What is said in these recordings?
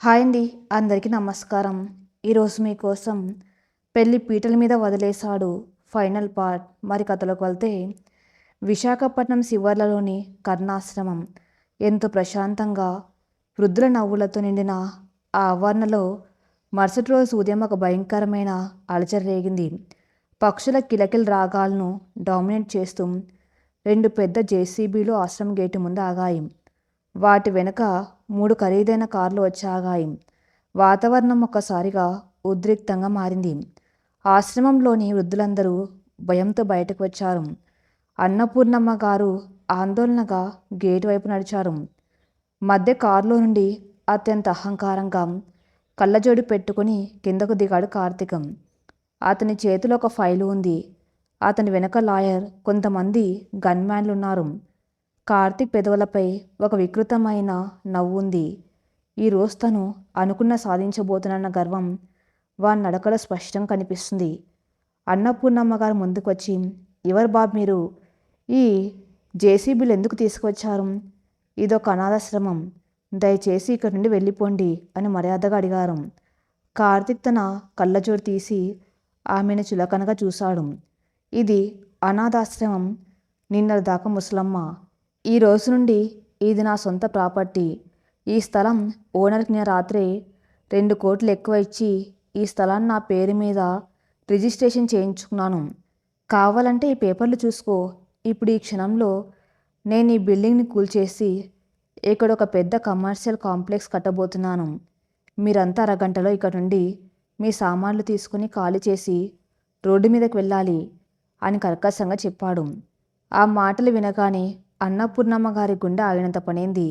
Hi అండి. అందరికీ నమస్కారం. ఈరోజు మీకోసం పెళ్లి పీటల మీద వదిలేశాడు ఫైనల్ పార్ట్. మరి కథలోకి వెళ్తే విశాఖపట్నం శివార్లలోని కరుణాశ్రమం ఎంతో ప్రశాంతంగా వృద్ధుల నవ్వులతో నిండిన ఆ ఆవరణలో మరుసటి రోజు ఉదయం ఒక భయంకరమైన అలజడి రేగింది. పక్షుల కిలకిల రాగాలను డామినేట్ చేస్తూ రెండు పెద్ద జేసీబీలు ఆశ్రమం గేటు ముందు ఆగాయి. వాటి వెనుక 3 ఖరీదైన కార్లు వచ్చి ఆగాయి. వాతావరణం ఒక్కసారిగా ఉద్రిక్తంగా మారింది. ఆశ్రమంలోని వృద్ధులందరూ భయంతో బయటకు వచ్చారు. అన్నపూర్ణమ్మ గారు ఆందోళనగా గేటు వైపు నడిచారు. మధ్య కారులో నుండి అత్యంత అహంకారంగా కళ్ళజోడు పెట్టుకుని కిందకు దిగాడు కార్తీకం. అతని చేతిలో ఒక ఫైలు ఉంది. అతని వెనక లాయర్, కొంతమంది గన్మ్యాన్లున్నారు. కార్తీక్ పెదవులపై ఒక వికృతమైన నవ్వు ఉంది. ఈరోజు తను అనుకున్న సాధించబోతున్న గర్వం వారి నడకలో స్పష్టంగా కనిపిస్తుంది. అన్నపూర్ణమ్మ గారు ముందుకు వచ్చి, ఎవరు బాబు మీరు? ఈ జేసీబీలు ఎందుకు తీసుకువచ్చారు? ఇదొక అనాథాశ్రమం. దయచేసి ఇక్కడి నుండి వెళ్ళిపోండి అని మర్యాదగా అడిగారు. కార్తీక్ తన కళ్ళజోడు తీసి ఆమెను చులకనగా చూశాడు. ఇది అనాథాశ్రమం. నిన్నటిదాకా ముసలమ్మ. ఈ రోజు నుండి ఇది నా సొంత ప్రాపర్టీ. ఈ స్థలం ఓనర్కి నేను రాత్రే 2 కోట్లు ఎక్కువ ఇచ్చి ఈ స్థలాన్ని నా పేరు మీద రిజిస్ట్రేషన్ చేయించుకున్నాను. కావాలంటే ఈ పేపర్లు చూసుకో. ఇప్పుడు ఈ క్షణంలో నేను ఈ బిల్డింగ్ని కూల్చేసి ఇక్కడ ఒక పెద్ద కమర్షియల్ కాంప్లెక్స్ కట్టబోతున్నాను. మీరంతా అరగంటలో ఇక్కడ నుండి మీ సామాన్లు తీసుకుని ఖాళీ చేసి రోడ్డు మీదకి వెళ్ళాలి అని కర్కశంగా చెప్పాడు. ఆ మాటలు వినగానే అన్నపూర్ణమ్మ గారి గుండె ఆగినంత పనైంది.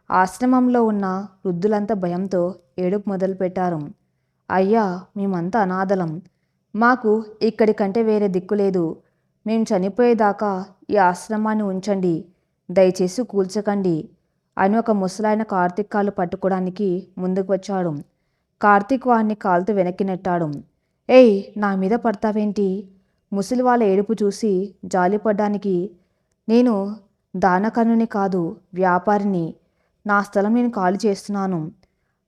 ఆశ్రమంలో ఉన్న వృద్ధులంతా భయంతో ఏడుపు మొదలుపెట్టారు. అయ్యా, మేమంతా అనాథలం. మాకు ఇక్కడి కంటే వేరే దిక్కు లేదు. మేము చనిపోయేదాకా ఈ ఆశ్రమాన్ని ఉంచండి. దయచేసి కూల్చకండి అని ఒక ముసలాయన కార్తీక్ కాళ్ళు పట్టుకోవడానికి ముందుకు వచ్చాడు. కార్తీక్ వాడిని కాలుతో వెనక్కి నెట్టాడు. ఏయ్, నా మీద పడతావేంటి? ముసలి వాళ్ళ ఏడుపు చూసి జాలిపడ్డానికి, నేను దానకర్ణుని కాదు, వ్యాపారిని. నా స్థలం నేను ఖాళీ చేస్తున్నాను.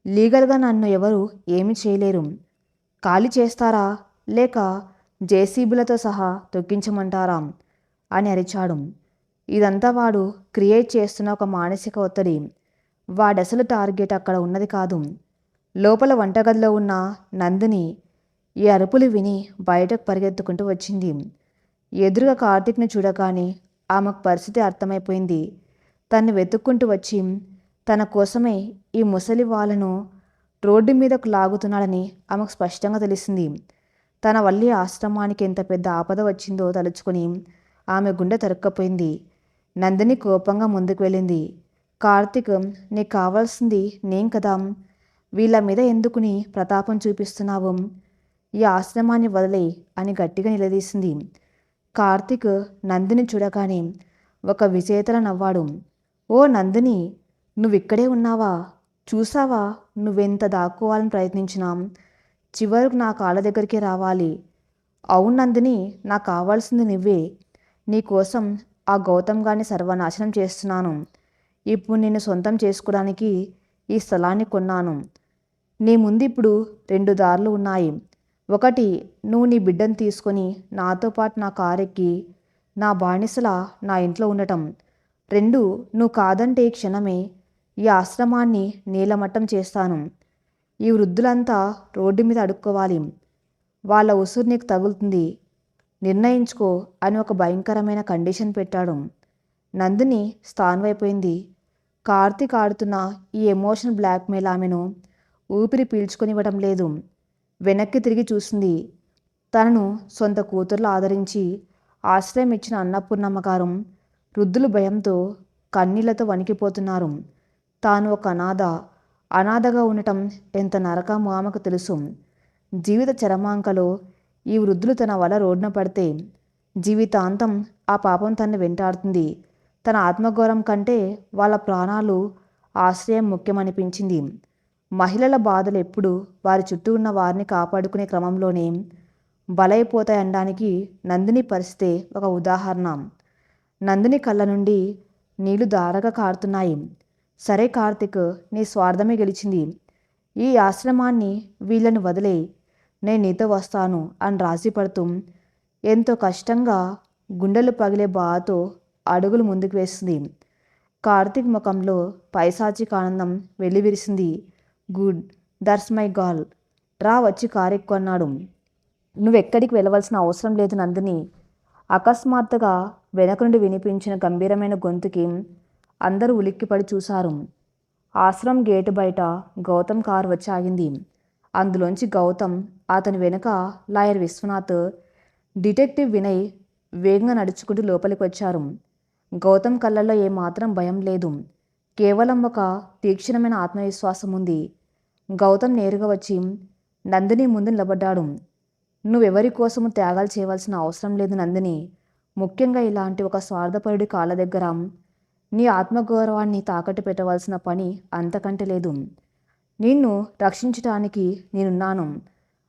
లీగల్గా నన్ను ఎవరు ఏమీ చేయలేరు. ఖాళీ చేస్తారా లేక జేసీబీలతో సహా తొక్కించమంటారా అని అరిచాడు. ఇదంతా వాడు క్రియేట్ చేస్తున్న ఒక మానసిక ఒత్తిడి. వాడసలు టార్గెట్ అక్కడ ఉన్నది కాదు. లోపల వంటగదిలో ఉన్న నందిని ఈ అరుపులు విని బయటకు పరిగెత్తుకుంటూ వచ్చింది. ఎదురుగా కార్తీక్ని చూడగానే ఆమెకు పరిస్థితి అర్థమైపోయింది. తన్ని వెతుక్కుంటూ వచ్చి తన కోసమే ఈ ముసలి వాళ్ళను రోడ్డు మీదకు లాగుతున్నాడని ఆమెకు స్పష్టంగా తెలిసింది. తన వల్ల ఆశ్రమానికి ఎంత పెద్ద ఆపద వచ్చిందో తలుచుకొని ఆమె గుండె తరుక్కపోయింది. నందిని కోపంగా ముందుకు వెళ్ళింది. కార్తీక్, నీకు కావాల్సింది నేను కదా. వీళ్ళ మీద ఎందుకుని ప్రతాపం చూపిస్తున్నావు? ఈ ఆశ్రమాన్ని వదిలే అని గట్టిగా నిలదీసింది. కార్తీక్ నందిని చూడగానే ఒక విజేతలా నవ్వాడు. ఓ నందిని, నువ్విక్కడే ఉన్నావా? చూసావా, నువ్వెంత దాక్కోవాలని ప్రయత్నించినా చివరకు నా కాళ్ళ దగ్గరికి రావాలి. అవును నందిని, నాకు కావాల్సింది నువ్వే. నీకోసం ఆ గౌతమ్ గారిని సర్వనాశనం చేస్తున్నాను. ఇప్పుడు నిన్ను సొంతం చేసుకోవడానికి ఈ స్థలాన్ని కొన్నాను. నీ ముందు ఇప్పుడు 2 దారులు ఉన్నాయి. ఒకటి, నువ్వు నీ బిడ్డను తీసుకొని నాతో పాటు నా కారెక్కి నా బానిసలా నా ఇంట్లో ఉండటం. 2, నువ్వు కాదంటే ఈ క్షణమే ఈ ఆశ్రమాన్ని నీలమట్టం చేస్తాను. ఈ వృద్ధులంతా రోడ్డు మీద అడుక్కోవాలి. వాళ్ళ ఉసురు నీకు తగులుతుంది. నిర్ణయించుకో అని ఒక భయంకరమైన కండిషన్ పెట్టాడు. నందిని స్థానమైపోయింది. కార్తీక్ ఆడుతున్న ఈ ఎమోషనల్ బ్లాక్మెయిల్ ఆమెను ఊపిరి పీల్చుకొనివ్వడం లేదు. వెనక్కి తిరిగి చూసింది. తనను సొంత కూతుర్లు ఆదరించి ఆశ్రయం ఇచ్చిన అన్నపూర్ణమ్మ గారు వృద్ధులు భయంతో కన్నీళ్లతో వణికిపోతున్నారు. తాను ఒక అనాథగా ఉండటం ఎంత నరకమో ఆమెకు తెలుసు. జీవిత చరమాంకలో ఈ వృద్ధులు తన వల్ల రోడ్డున పడితే జీవితాంతం ఆ పాపం తనని వెంటాడుతుంది. తన ఆత్మగౌరవం కంటే వాళ్ళ ప్రాణాలు, ఆశ్రయం ముఖ్యమనిపించింది. మహిళల బాధలు ఎప్పుడు వారి చుట్టూ ఉన్న వారిని కాపాడుకునే క్రమంలోనే బలైపోతాయనడానికి నందిని పరిస్థితే ఒక ఉదాహరణ. నందిని కళ్ళ నుండి నీళ్లు ధారగా కారుతున్నాయి. సరే కార్తిక్, నీ స్వార్థమే గెలిచింది. ఈ ఆశ్రమాన్ని వీళ్ళని వదిలే, నేను నీతో వస్తాను అని రాజీ పడుతూ ఎంతో కష్టంగా గుండెలు పగిలే బాధతో అడుగులు ముందుకు వేస్తుంది. కార్తీక్ ముఖంలో పైశాచిక ఆనందం వెల్లివిరిసింది. గుడ్, దట్స్ మై గర్ల్, రా వచ్చి కారెక్కు అన్నాడు. నువ్వెక్కడికి వెళ్ళవలసిన అవసరం లేదు నందిని. అకస్మాత్తుగా వెనక నుండి వినిపించిన గంభీరమైన గొంతుకి అందరూ ఉలిక్కిపడి చూశారు. ఆశ్రమం గేటు బయట గౌతమ్ కారు వచ్చి ఆగింది. అందులోంచి గౌతమ్, అతని వెనుక లాయర్ విశ్వనాథ్, డిటెక్టివ్ వినయ్ వేగంగా నడుచుకుంటూ లోపలికి వచ్చారు. గౌతమ్ కళ్ళల్లో ఏమాత్రం భయం లేదు, కేవలం ఒక తీక్షణమైన ఆత్మవిశ్వాసం ఉంది. గౌతమ్ నేరుగా వచ్చి నందిని ముందు నిలబడ్డాడు. నువ్వెవరి కోసము త్యాగాలు చేయవలసిన అవసరం లేదు నందిని. ముఖ్యంగా ఇలాంటి ఒక స్వార్థపరుడి కాళ్ళ దగ్గర నీ ఆత్మగౌరవాన్ని తాకట్టు పెట్టవలసిన పని అంతకంటే లేదు. నిన్ను రక్షించటానికి నేనున్నాను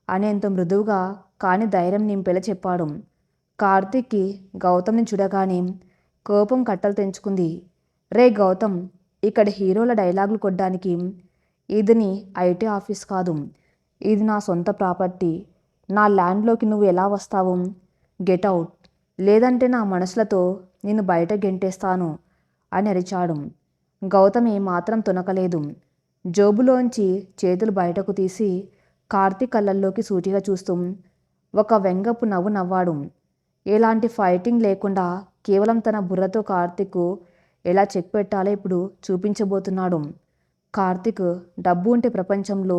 అనేంత మృదువుగా కానీ ధైర్యం నింపేలా చెప్పాడు. కార్తీక్కి గౌతమ్ని చూడగానే కోపం కట్టలు తెంచుకుంది. రే గౌతమ్, ఇక్కడ హీరోల డైలాగులు కొట్టడానికి ఇది నీ ఐటీ ఆఫీస్ కాదు. ఇది నా సొంత ప్రాపర్టీ. నా ల్యాండ్లోకి నువ్వు ఎలా వస్తావు? గెట్ అవుట్, లేదంటే నా మనసులతో నిన్ను బయట గెంటేస్తాను అని అరిచాడు. గౌతమ్ ఏమాత్రం తొనకలేదు. జోబులోంచి చేతులు బయటకు తీసి కార్తీక్ కళ్ళల్లోకి సూటిగా చూస్తూ ఒక వెంగపు నవ్వు నవ్వాడు. ఎలాంటి ఫైటింగ్ లేకుండా కేవలం తన బుర్రతో కార్తీక్ ఎలా చెక్ పెట్టాలో ఇప్పుడు చూపించబోతున్నాడు. కార్తీక్, డబ్బు ఉంటే ప్రపంచంలో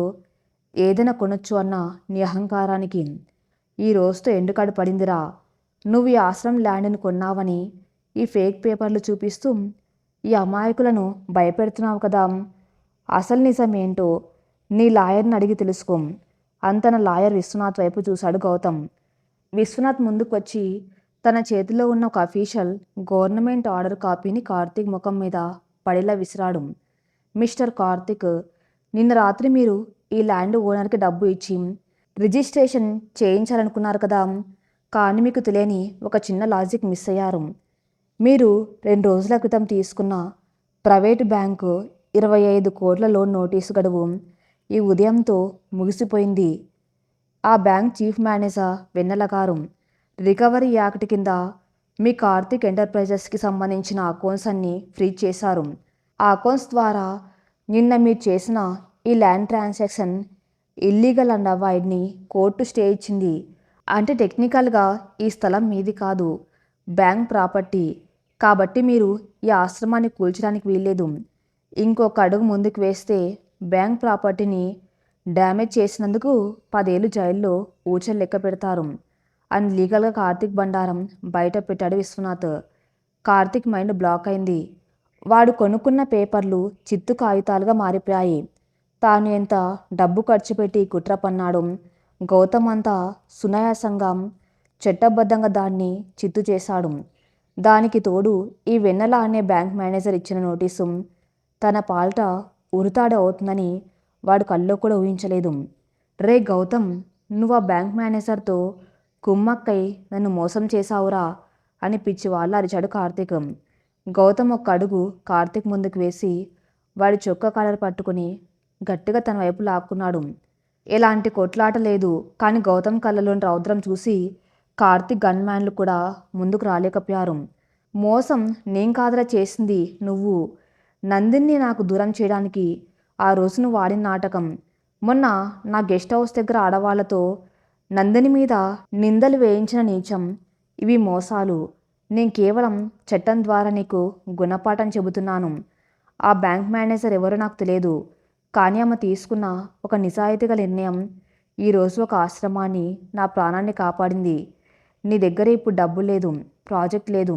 ఏదైనా కొనొచ్చు అన్న నీ అహంకారానికి ఈ రోజుతో ఎండుకాడు పడిందిరా. నువ్వు ఈ ఆశ్రమం ల్యాండ్ని కొన్నావని ఈ ఫేక్ పేపర్లు చూపిస్తూ ఈ అమాయకులను భయపెడుతున్నావు కదా. అసలు నిజం ఏంటో నీ లాయర్ని అడిగి తెలుసుకో. అంతన లాయర్ విశ్వనాథ్ వైపు చూశాడు గౌతమ్. విశ్వనాథ్ ముందుకు వచ్చి తన చేతిలో ఉన్న ఒక అఫీషియల్ గవర్నమెంట్ ఆర్డర్ కాపీని కార్తీక్ ముఖం మీద పడేలా విసిరాడు. మిస్టర్ కార్తీక్, నిన్న రాత్రి మీరు ఈ ల్యాండ్ ఓనర్కి డబ్బు ఇచ్చి రిజిస్ట్రేషన్ చేయించాలనుకున్నారు కదా. కానీ మీకు తెలియని ఒక చిన్న లాజిక్ మిస్ అయ్యారు. మీరు 2 రోజుల క్రితం తీసుకున్న ప్రైవేటు బ్యాంకు 25 కోట్ల లోన్ నోటీసు గడువు ఈ ఉదయంతో ముగిసిపోయింది. ఆ బ్యాంక్ చీఫ్ మేనేజర్ వెన్నెల గారు రికవరీ యాక్ట్ కింద మీ కార్తీక్ ఎంటర్ప్రైజెస్కి సంబంధించిన అకౌంట్స్ అన్నీ ఫ్రీజ్ చేశారు. ఆ అకౌంట్స్ ద్వారా నిన్న మీరు చేసిన ఈ ల్యాండ్ ట్రాన్సాక్షన్ ఇల్లీగల్ అండ్ అవాయిడ్ని కోర్టు స్టే ఇచ్చింది. అంటే టెక్నికల్గా ఈ స్థలం మీది కాదు, బ్యాంక్ ప్రాపర్టీ. కాబట్టి మీరు ఈ ఆశ్రమాన్ని కూల్చడానికి వీల్లేదు. ఇంకొక అడుగు ముందుకు వేస్తే బ్యాంక్ ప్రాపర్టీని డ్యామేజ్ చేసినందుకు 10 ఏళ్ళు జైల్లో ఊచలు లెక్క పెడతారు అని లీగల్గా కార్తీక్ బండారం బయట పెట్టాడు విశ్వనాథ్. కార్తీక్ మైండ్ బ్లాక్ అయింది. వాడు కొనుక్కున్న పేపర్లు చిత్తు కాగితాలుగా మారిపోయాయి. తాను ఎంత డబ్బు ఖర్చు పెట్టి కుట్ర పన్నాడు. గౌతమ్ అంతా సునాయాసంగా చట్టబద్ధంగా దాన్ని చిత్తు చేశాడు. దానికి తోడు ఈ వెన్నెల అనే బ్యాంక్ మేనేజర్ ఇచ్చిన నోటీసు తన పాల్ట ఉరితాడు అవుతుందని వాడు కల్లో కూడా ఊహించలేదు. రే గౌతమ్, నువ్వు ఆ బ్యాంక్ మేనేజర్తో కుమ్మక్కై నన్ను మోసం చేశావురా అని పిచ్చి వాళ్ళు అరిచాడు కార్తీక్. గౌతమ్ ఒక్క అడుగు కార్తీక్ ముందుకు వేసి వాడి చొక్కా కాలర్ పట్టుకుని గట్టిగా తన వైపు లాక్కున్నాడు. ఎలాంటి కొట్లాట లేదు. కానీ గౌతమ్ కళ్ళలోని రౌద్రం చూసి కార్తీక్ గన్మ్యాన్లు కూడా ముందుకు రాలేకపోయారు. మోసం నేను కాదురా చేసింది, నువ్వు. నందిని నాకు దూరం చేయడానికి ఆ రోజు నువ్వు ఆడిన నాటకం. మొన్న నా గెస్ట్ హౌస్ దగ్గర ఆడవాళ్లతో నందిని మీద నిందలు వేయించిన నీచం. ఇవి మోసాలు. నేను కేవలం చట్టం ద్వారా నీకు గుణపాఠం చెబుతున్నాను. ఆ బ్యాంక్ మేనేజర్ ఎవరో నాకు తెలియదు. కానీ ఆమె తీసుకున్న ఒక నిజాయితీగల నిర్ణయం ఈరోజు ఒక ఆశ్రమాన్ని, నా ప్రాణాన్ని కాపాడింది. నీ దగ్గర ఇప్పుడు డబ్బు లేదు, ప్రాజెక్ట్ లేదు,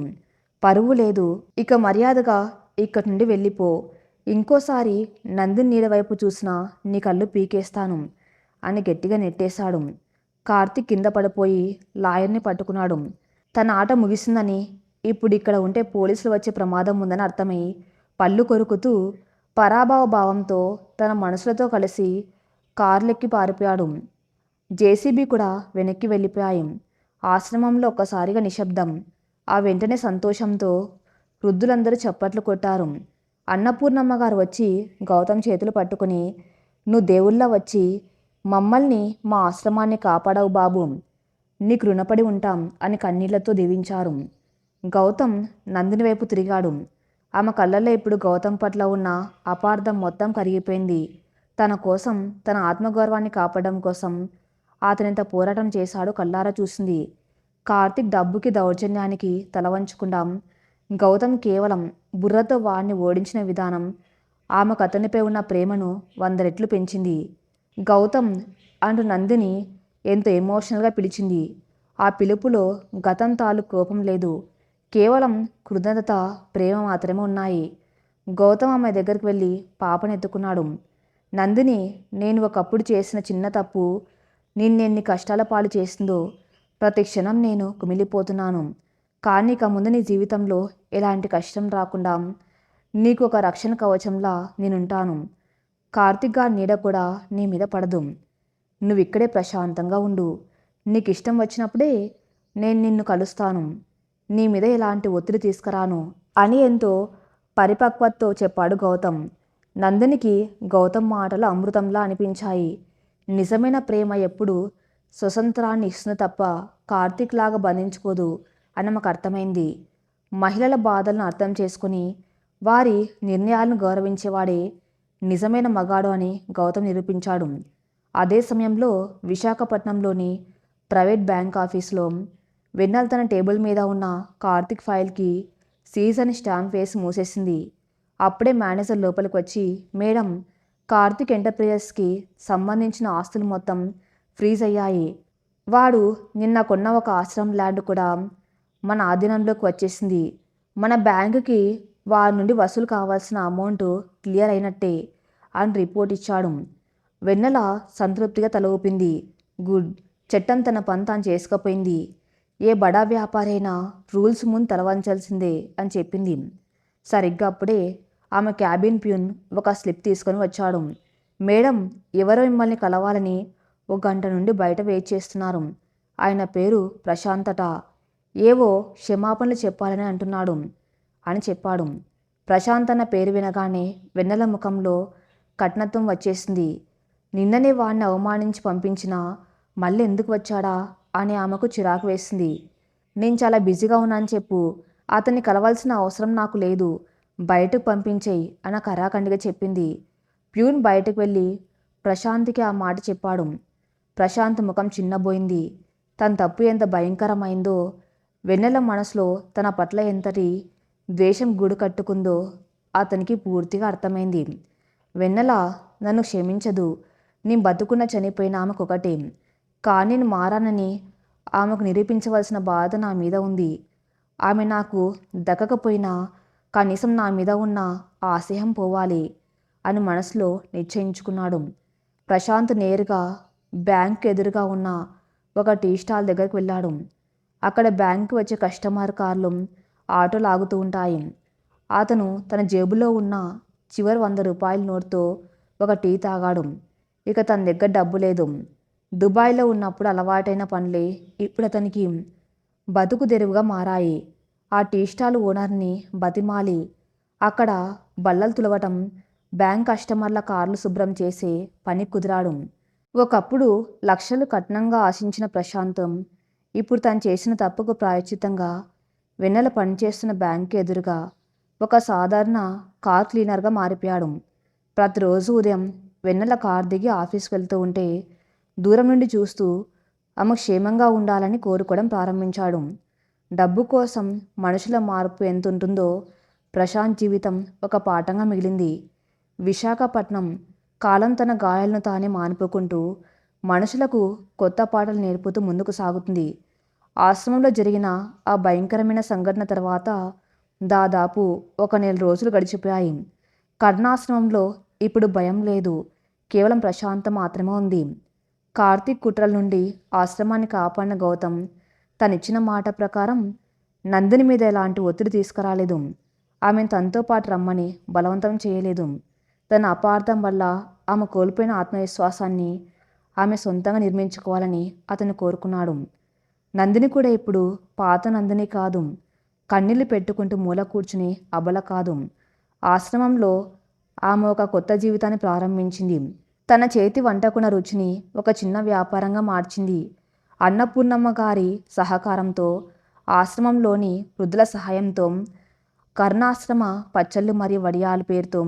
పరువు లేదు. ఇక మర్యాదగా ఇక్కడి నుండి వెళ్ళిపో. ఇంకోసారి నందిని నీడ వైపు చూసినా నీ కళ్ళు పీకేస్తాను అని గట్టిగా నెట్టేశాడు. కార్తీక్ కింద పడిపోయి లాయర్ని పట్టుకున్నాడు. తన ఆట ముగిసిందని, ఇప్పుడు ఇక్కడ ఉంటే పోలీసులు వచ్చే ప్రమాదం ఉందని అర్థమై పళ్ళు కొరుకుతూ పరాభవ భావంతో తన మనుషులతో కలిసి కార్లెక్కి పారిపోయాడు. జేసీబీ కూడా వెనక్కి వెళ్ళిపోయాయి. ఆశ్రమంలో ఒక్కసారిగా నిశ్శబ్దం. ఆ వెంటనే సంతోషంతో వృద్ధులందరూ చప్పట్లు కొట్టారు. అన్నపూర్ణమ్మ గారు వచ్చి గౌతమ్ చేతులు పట్టుకుని నువ్వు దేవుళ్ళ వచ్చి మమ్మల్ని మా ఆశ్రమాన్ని కాపాడవు బాబు, నీకు రుణపడి ఉంటాం అని కన్నీళ్లతో దీవించారు. గౌతమ్ నందిని వైపు తిరిగాడు. ఆమె కళ్ళల్లో ఇప్పుడు గౌతమ్ పట్ల ఉన్న అపార్థం మొత్తం కరిగిపోయింది. తన కోసం, తన ఆత్మగౌరవాన్ని కాపాడడం కోసం అతనింత పోరాటం చేశాడు కళ్ళారా చూసింది. కార్తిక్ డబ్బుకి దౌర్జన్యానికి తల వంచకుండా గౌతమ్ కేవలం బుర్రతో వాడిని ఓడించిన విధానం ఆమెకు అతనిపై ఉన్న ప్రేమను 100 రెట్లు పెంచింది. గౌతమ్ అంటూ నందిని ఎంతో ఎమోషనల్గా పిలిచింది. ఆ పిలుపులో గతం తాలూకు కోపం లేదు, కేవలం కృతజ్ఞత, ప్రేమ మాత్రమే ఉన్నాయి. గౌతమ్ ఆమె దగ్గరికి వెళ్ళి పాపను ఎత్తుకున్నాడు. నందిని, నేను ఒకప్పుడు చేసిన చిన్న తప్పు నిన్నెన్ని కష్టాల పాలు చేసిందో ప్రతి క్షణం నేను కుమిలిపోతున్నాను. కానీ ఇక ముందు నీ జీవితంలో ఎలాంటి కష్టం రాకుండా నీకు ఒక రక్షణ కవచంలా నేనుంటాను. కార్తిక్ గారి నీడ కూడా నీ మీద పడదు. నువ్వు ఇక్కడే ప్రశాంతంగా ఉండు. నీకు ఇష్టం వచ్చినప్పుడే నేను నిన్ను కలుస్తాను. నీ మీద ఎలాంటి ఒత్తిడి తీసుకురాను అని ఎంతో పరిపక్వతతో చెప్పాడు గౌతమ్. నందినికి గౌతమ్ మాటలు అమృతంలా అనిపించాయి. నిజమైన ప్రేమ ఎప్పుడు స్వతంత్రాన్ని ఇస్తుంది తప్ప కార్తిక్ లాగా బంధించుకోదు అని మాకు అర్థమైంది. మహిళల బాధలను అర్థం చేసుకుని వారి నిర్ణయాలను గౌరవించేవాడే నిజమైన మగాడు అని గౌతమ్ నిరూపించాడు. అదే సమయంలో విశాఖపట్నంలోని ప్రైవేట్ బ్యాంక్ ఆఫీస్లో వెన్నెల తన టేబుల్ మీద ఉన్న కార్తిక్ ఫైల్కి సీజ్ అని స్టాంప్ వేసి మూసేసింది. అప్పుడే మేనేజర్ లోపలికి వచ్చి, మేడం, కార్తిక్ ఎంటర్ప్రైజెస్కి సంబంధించిన ఆస్తులు మొత్తం ఫ్రీజ్ అయ్యాయి. వాడు నిన్న కొన్న ఒక ఆశ్రమం ల్యాండ్ కూడా మన ఆధీనంలోకి వచ్చేసింది. మన బ్యాంకుకి వారి నుండి వసూలు కావాల్సిన అమౌంట్ క్లియర్ అయినట్టే అని రిపోర్ట్ ఇచ్చాడు. వెన్నెల సంతృప్తిగా తల ఊపింది. గుడ్, చట్టం తన పని తాను చేసుకుపోయింది. ఏ బడా వ్యాపారైనా రూల్స్ ముందు తలవంచాల్సిందే అని చెప్పింది. సరిగ్గా అప్పుడే ఆమె క్యాబిన్ ప్యూన్ ఒక స్లిప్ తీసుకొని వచ్చాడు. మేడం, ఎవరో మిమ్మల్ని కలవాలని 1 గంట నుండి బయట వెయిట్ చేస్తున్నారు. ఆయన పేరు ప్రశాంతట. ఏవో క్షమాపణలు చెప్పాలని అంటున్నాడు అని చెప్పాడు. ప్రశాంత్ అన్న పేరు వినగానే వెన్నెల ముఖంలో కఠినత్వం వచ్చేసింది. నిన్ననే వాడిని అవమానించి పంపించినా మళ్ళీ ఎందుకు వచ్చాడా అని ఆమెకు చిరాకు వేసింది. నేను చాలా బిజీగా ఉన్నాను చెప్పు, అతన్ని కలవాల్సిన అవసరం నాకు లేదు, బయటకు పంపించేయి అని కరాఖండిగా చెప్పింది. ప్యూన్ బయటకు వెళ్ళి ప్రశాంత్కి ఆ మాట చెప్పాడు. ప్రశాంత్ ముఖం చిన్నబోయింది. తన తప్పు ఎంత భయంకరమైందో, వెన్నెల మనసులో తన పట్ల ఎంతటి ద్వేషం గూడు కట్టుకుందో అతనికి పూర్తిగా అర్థమైంది. వెన్నెల నన్ను క్షమించదు, నీ బతుకున్న చనిపోయిన ఆమెకొకటే, కానీ నేను మారానని ఆమెకు నిరూపించవలసిన బాధ నా మీద ఉంది. ఆమె నాకు దక్కకపోయినా కనీసం నా మీద ఉన్న ఆ అసహ్యం పోవాలి అని మనసులో నిశ్చయించుకున్నాడు. ప్రశాంత్ నేరుగా బ్యాంకు ఎదురుగా ఉన్న ఒక టీ స్టాల్ దగ్గరికి వెళ్ళాడు. అక్కడ బ్యాంకు వచ్చే కస్టమర్ కార్లు, ఆటోలు ఆగుతూ ఉంటాయి. అతను తన జేబులో ఉన్న చివరి 100 రూపాయల నోటుతో ఒక టీ తాగాడు. ఇక తన దగ్గర డబ్బు లేదు. దుబాయ్లో ఉన్నప్పుడు అలవాటైన పనులే ఇప్పుడు అతనికి బతుకు తెరువుగా మారాయి. ఆ టీ స్టాల్ ఓనర్ని బతిమాలి అక్కడ బల్లలు తులవటం, బ్యాంక్ కస్టమర్ల కార్లు శుభ్రం చేసే పని కుదిరాడు. ఒకప్పుడు లక్షలు కట్నంగా ఆశించిన ప్రశాంతం ఇప్పుడు తను చేసిన తప్పుకు ప్రాయశ్చిత్తంగా వెన్నెల పనిచేస్తున్న బ్యాంకు ఎదురుగా ఒక సాధారణ కార్ క్లీనర్గా మారిపోయాడు. ప్రతిరోజు ఉదయం వెన్నెల కార్ దిగి ఆఫీస్కి వెళ్తూ ఉంటే దూరం నుండి చూస్తూ ఆమె క్షేమంగా ఉండాలని కోరుకోవడం ప్రారంభించాడు. డబ్బు కోసం మనుషుల మార్పు ఎంత ఉంటుందో ప్రశాంత్ జీవితం ఒక పాఠంగా మిగిలింది. విశాఖపట్నం కాలం తన గాయాలను తానే మాన్పుకుంటూ మనుషులకు కొత్త పాటలు నేర్పుతూ ముందుకు సాగుతుంది. ఆశ్రమంలో జరిగిన ఆ భయంకరమైన సంఘటన తర్వాత దాదాపు 1 నెల రోజులు గడిచిపోయాయి. కరుణాశ్రమంలో ఇప్పుడు భయం లేదు, కేవలం ప్రశాంతం మాత్రమే ఉంది. కార్తీక్ కుట్రల నుండి ఆశ్రమాన్ని కాపాడిన గౌతమ్ తనిచ్చిన మాట ప్రకారం నందిని మీద ఎలాంటి ఒత్తిడి తీసుకురాలేదు. ఆమెను తనతో పాటు రమ్మని బలవంతం చేయలేదు. తన అపార్థం వల్ల ఆమె కోల్పోయిన ఆత్మవిశ్వాసాన్ని ఆమె సొంతంగా నిర్మించుకోవాలని అతను కోరుకున్నాడు. నందిని కూడా ఇప్పుడు పాత నందిని కాదు, కన్నీళ్లు పెట్టుకుంటూ మూల కూర్చుని అబల కాదు. ఆశ్రమంలో ఆమె ఒక కొత్త జీవితాన్ని ప్రారంభించింది. తన చేతి వంటకున రుచిని ఒక చిన్న వ్యాపారంగా మార్చింది. అన్నపూర్ణమ్మ గారి సహకారంతో, ఆశ్రమంలోని వృద్ధుల సహాయంతో కరుణాశ్రమ పచ్చళ్ళు మరియు వడియాలు పేరుతో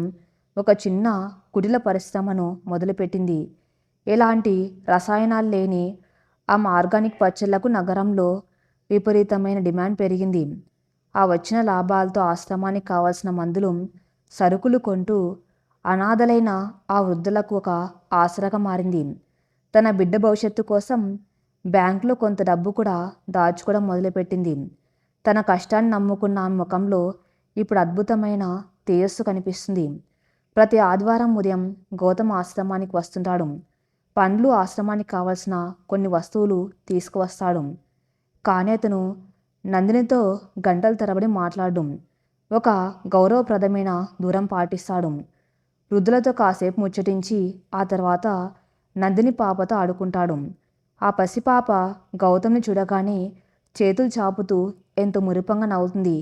ఒక చిన్న కుటిల పరిశ్రమను మొదలుపెట్టింది. ఎలాంటి రసాయనాలు లేని ఆర్గానిక్ పచ్చళ్లకు నగరంలో విపరీతమైన డిమాండ్ పెరిగింది. ఆ వచ్చిన లాభాలతో ఆశ్రమానికి కావలసిన మందులు, సరుకులు కొంటూ అనాథలైన ఆ వృద్ధులకు ఒక ఆసరాగా మారింది. తన బిడ్డ భవిష్యత్తు కోసం బ్యాంకులో కొంత డబ్బు కూడా దాచుకోవడం మొదలుపెట్టింది. తన కష్టాన్ని నమ్ముకున్న ఆమె ముఖంలో ఇప్పుడు అద్భుతమైన తేజస్సు కనిపిస్తుంది. ప్రతి ఆదివారం ఉదయం గౌతమ్ ఆశ్రమానికి వస్తుంటాడు. పండ్లు, ఆశ్రమానికి కావలసిన కొన్ని వస్తువులు తీసుకువస్తాడు. కానీ అతను నందినితో గంటల తరబడి మాట్లాడడు. ఒక గౌరవప్రదమైన దూరం పాటిస్తాడు. వృద్ధులతో కాసేపు ముచ్చటించి ఆ తర్వాత నందిని పాపతో ఆడుకుంటాడు. ఆ పసిపాప గౌతమ్ని చూడగానే చేతులు చాపుతూ ఎంతో మురిపంగా నవ్వుతుంది.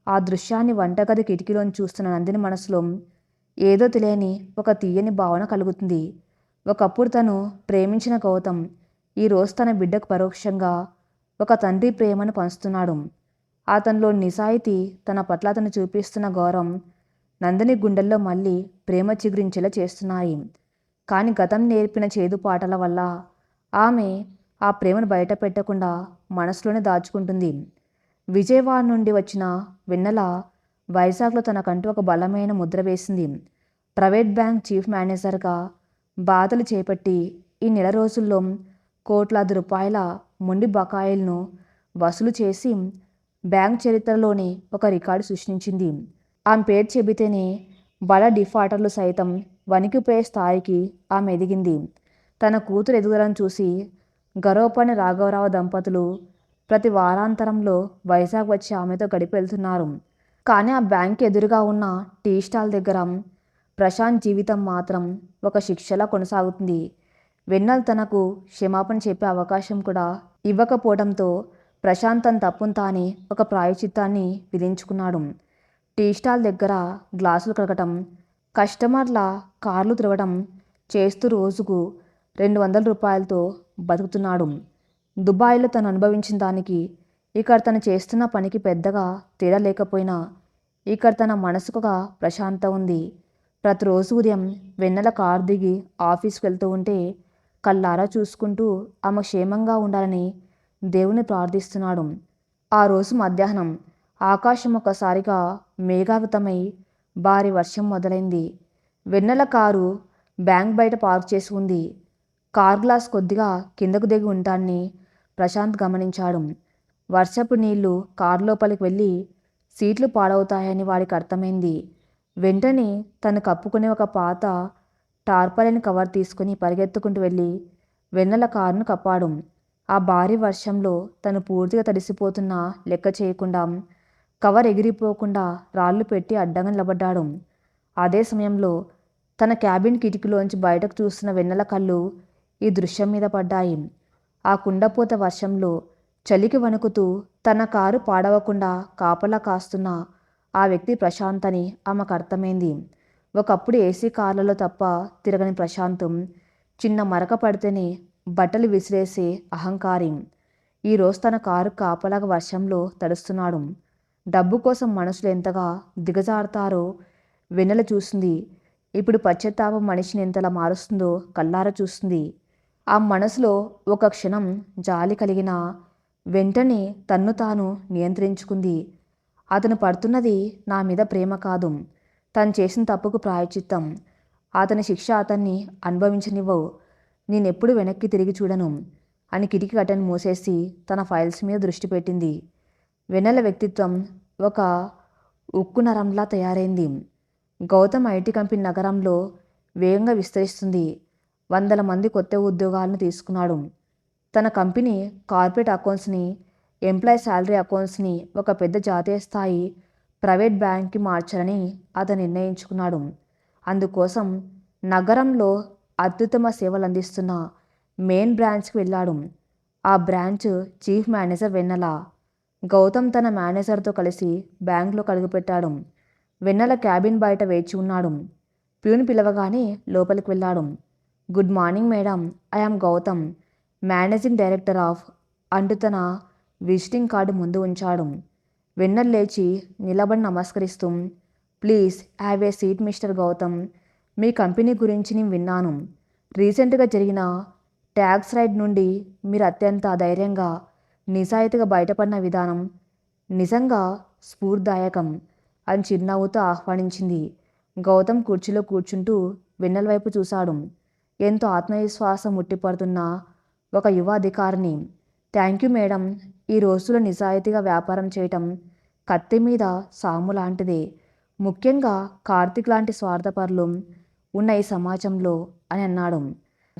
ఆ దృశ్యాన్ని వంటగది కిటికీలోని చూస్తున్న నందిని మనసులో ఏదో తెలియని ఒక తీయని భావన కలుగుతుంది. ఒకప్పుడు తను ప్రేమించిన గౌతమ్ ఈరోజు తన బిడ్డకు పరోక్షంగా ఒక తండ్రి ప్రేమను పంచుతున్నాడు. అతనిలో నిజాయితీ, తన పట్ల అతను చూపిస్తున్న గౌరవం నందిని గుండెల్లో మళ్ళీ ప్రేమ చిగురించేలా చేస్తున్నాయి. కానీ గతం నేర్పిన చేదు పాటల వల్ల ఆమె ఆ ప్రేమను బయట పెట్టకుండా మనసులోనే దాచుకుంటుంది. విజయవాడ నుండి వచ్చిన వెన్నెల వైజాగ్లో తనకంటూ ఒక బలమైన ముద్ర వేసింది. ప్రైవేట్ బ్యాంక్ చీఫ్ మేనేజర్గా బాధలు చేపట్టి ఈ నెల రోజుల్లో కోట్లాది రూపాయల మొండి బకాయిలను వసూలు చేసి బ్యాంక్ చరిత్రలోనే ఒక రికార్డు సృష్టించింది. ఆమె పేరు చెబితేనే బడా డిఫాల్టర్లు సైతం వణికిపోయే స్థాయికి ఆమె ఎదిగింది. తన కూతురు ఎదుగుదలను చూసి గర్వపడిన రాఘవరావు దంపతులు ప్రతి వారాంతరంలో వైజాగ్ వచ్చి ఆమెతో గడిపి వెళ్తున్నారు. కానీ ఆ బ్యాంక్ ఎదురుగా ఉన్న టీ స్టాల్ దగ్గర ప్రశాంత్ జీవితం మాత్రం ఒక శిక్షలా కొనసాగుతుంది. వెన్నెల తనకు క్షమాపణ చెప్పే అవకాశం కూడా ఇవ్వకపోవడంతో ప్రశాంత్ తన తప్పును తానే ఒక ప్రాయశ్చిత్తాన్ని విధించుకున్నాడు. టీ స్టాల్ దగ్గర గ్లాసులు కడగటం, కస్టమర్ల కార్లు త్రవ్వడం చేస్తూ రోజుకు 200 రూపాయలతో బతుకుతున్నాడు. దుబాయ్లో తను అనుభవించిన దానికి ఇక్కడ తను చేస్తున్న పనికి పెద్దగా తేడా లేకపోయినా ఇక్కడ తన మనసుకు ఒక ప్రశాంతత ఉంది. ప్రతిరోజు ఉదయం వెన్నెల కారు దిగి ఆఫీస్కి వెళ్తూ ఉంటే కళ్ళారా చూసుకుంటూ ఆమె క్షేమంగా ఉండాలని దేవుని ప్రార్థిస్తున్నాడు. ఆ రోజు మధ్యాహ్నం ఆకాశం ఒక్కసారిగా మేఘావృతమై భారీ వర్షం మొదలైంది. వెన్నెల కారు బ్యాంక్ బయట పార్క్ చేసి ఉంది. కార్ గ్లాస్ కొద్దిగా కిందకు దిగి ఉంటాన్ని ప్రశాంత్ గమనించాడు. వర్షపు నీళ్లు కారు లోపలికి వెళ్ళి సీట్లు పాడవుతాయని వాడికి అర్థమైంది. వెంటనే తను కప్పుకునే ఒక పాత టార్పాలిన్ కవర్ తీసుకుని పరిగెత్తుకుంటూ వెళ్ళి వెన్నెల కారును కప్పాడు. ఆ భారీ వర్షంలో తను పూర్తిగా తడిసిపోతున్నా లెక్క చేయకుండా కవర్ ఎగిరిపోకుండా రాళ్లు పెట్టి అడ్డంగా నిలబడ్డాడు. అదే సమయంలో తన క్యాబిన్ కిటికీలోంచి బయటకు చూస్తున్న వెన్నెల కళ్ళు ఈ దృశ్యం మీద పడ్డాయి. ఆ కుండపోత వర్షంలో చలికి వణుకుతూ తన కారు పాడవకుండా కాపలా కాస్తున్న ఆ వ్యక్తి ప్రశాంత్ అని ఆమెకు అర్థమైంది. ఒకప్పుడు ఏసీ కార్లలో తప్ప తిరగని ప్రశాంతం చిన్న మరక పడితేనే బట్టలు విసిరేసే అహంకారి ఈరోజు తన కారు కాపలాగా వర్షంలో తడుస్తున్నాడు. డబ్బు కోసం మనుషులు ఎంతగా దిగజారుతారో వెన్నెల చూసింది. ఇప్పుడు పశ్చాత్తాపం మనిషిని ఎంతలా మారుస్తుందో కళ్ళారా చూస్తుంది. ఆ మనసులో ఒక క్షణం జాలి కలిగిన వెంటనే తన్ను తాను నియంత్రించుకుంది. అతను పడుతున్నది నా మీద ప్రేమ కాదు, తను చేసిన తప్పుకు ప్రాయశ్చిత్తం. అతని శిక్ష అతన్ని అనుభవించనివ్వవు. నేనెప్పుడు వెనక్కి తిరిగి చూడను అని కిటికీ కట్టను మూసేసి తన ఫైల్స్ మీద దృష్టి పెట్టింది. వెన్నెల వ్యక్తిత్వం ఒక ఉక్కు నరంలా తయారైంది. గౌతమ్ ఐటీ కంపెనీ నగరంలో వేగంగా విస్తరిస్తుంది. 100 మంది కొత్త ఉద్యోగాలను తీసుకున్నాడు. తన కంపెనీ కార్పొరేట్ అకౌంట్స్ని, ఎంప్లాయీ శాలరీ అకౌంట్స్ని ఒక పెద్ద జాతీయ స్థాయి ప్రైవేట్ బ్యాంక్కి మార్చాలని అతను నిర్ణయించుకున్నాడు. అందుకోసం నగరంలో అత్యుత్తమ సేవలు అందిస్తున్న మెయిన్ బ్రాంచ్కి వెళ్ళాడు. ఆ బ్రాంచ్ చీఫ్ మేనేజర్ వెన్నెల. గౌతమ్ తన మేనేజర్తో కలిసి బ్యాంకులో అడుగుపెట్టాడు. వెన్నెల క్యాబిన్ బయట వేచి ఉన్నాడు. ప్యూన్ పిలవగానే లోపలికి వెళ్ళాడు. Good morning madam, I am Gautam, managing director of అంటూ తన విజిటింగ్ కార్డు ముందు ఉంచాడు. వెన్నెల లేచి నిలబడి నమస్కరిస్తూ, please have a seat mister Gautam. మీ కంపెనీ గురించి నేను విన్నాను. రీసెంట్గా జరిగిన ట్యాక్స్ రైడ్ నుండి మీరు అత్యంత ధైర్యంగా నిజాయితీగా బయటపడిన విధానం నిజంగా స్ఫూర్తిదాయకం అని చిరునవ్వుతో ఆహ్వానించింది. గౌతమ్ కుర్చీలో కూర్చుంటూ వెన్నెల వైపు చూశాడు. ఎంతో ఆత్మవిశ్వాసం ఉట్టిపడుతున్న ఒక యువ అధికారిని. Thank you madam. ఈ రోజుల్లో నిజాయితీగా వ్యాపారం చేయటం కత్తి మీద సాము లాంటిదే, ముఖ్యంగా కార్తీక్ లాంటి స్వార్థపరులు ఉన్న ఈ సమాజంలో అని అన్నాడు.